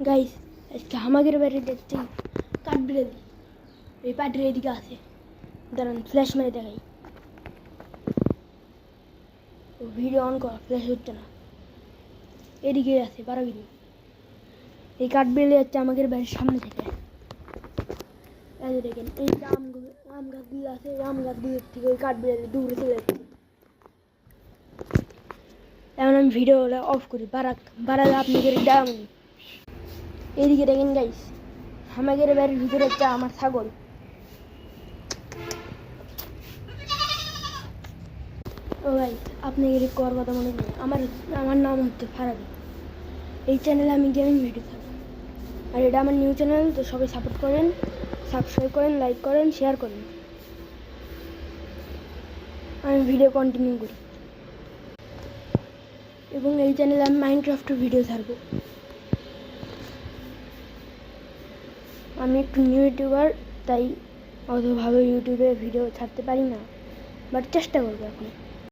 Guys আজকে আমাদের বাড়ি দেখছি কাঠবিড়ালি এই পাটির এদিকে আছে। দাঁড়ান ফ্ল্যাশ মেরে দেখাই। ভিডিও অন কর, ফ্ল্যাশ হচ্ছে না। এদিকে আছে পারাবিনি। এই কাঠবিড়ালি হচ্ছে আমাদের বাড়ির সামনে থেকে। এই যে দেখেন এই আম গাছগুলো আছে, আম গাছগুলোর থেকে ওই কাঠবিড়ালি দূরে চলে যাচ্ছে। এখন আমি ভিডিওটা অফ করি, বারাক আপনাদের ডাম। এইদিকে দেখেন গাইস আমাদের বাড়ির ভিতরে হচ্ছে আমার ছাগল। ও গাইস আপনি এর কর কথা মনে করেন, আমার নাম হচ্ছে ফারাবি। এই চ্যানেলে আমি গেমিং ভিডিও থাকি, আর এটা আমার নিউ চ্যানেল। তো সবাই সাপোর্ট করেন, সাবস্ক্রাইব করেন, লাইক করেন, শেয়ার করেন। আমি ভিডিও কন্টিনিউ করি এবং এই চ্যানেলে আমি মাইনক্রাফটের ভিডিও ছাড়ব। আমি একটু নিউ ইউটিউবার, তাই অত ভালো ইউটিউবে ভিডিও ছাড়তে পারি না, বাট চেষ্টা করবো এখন।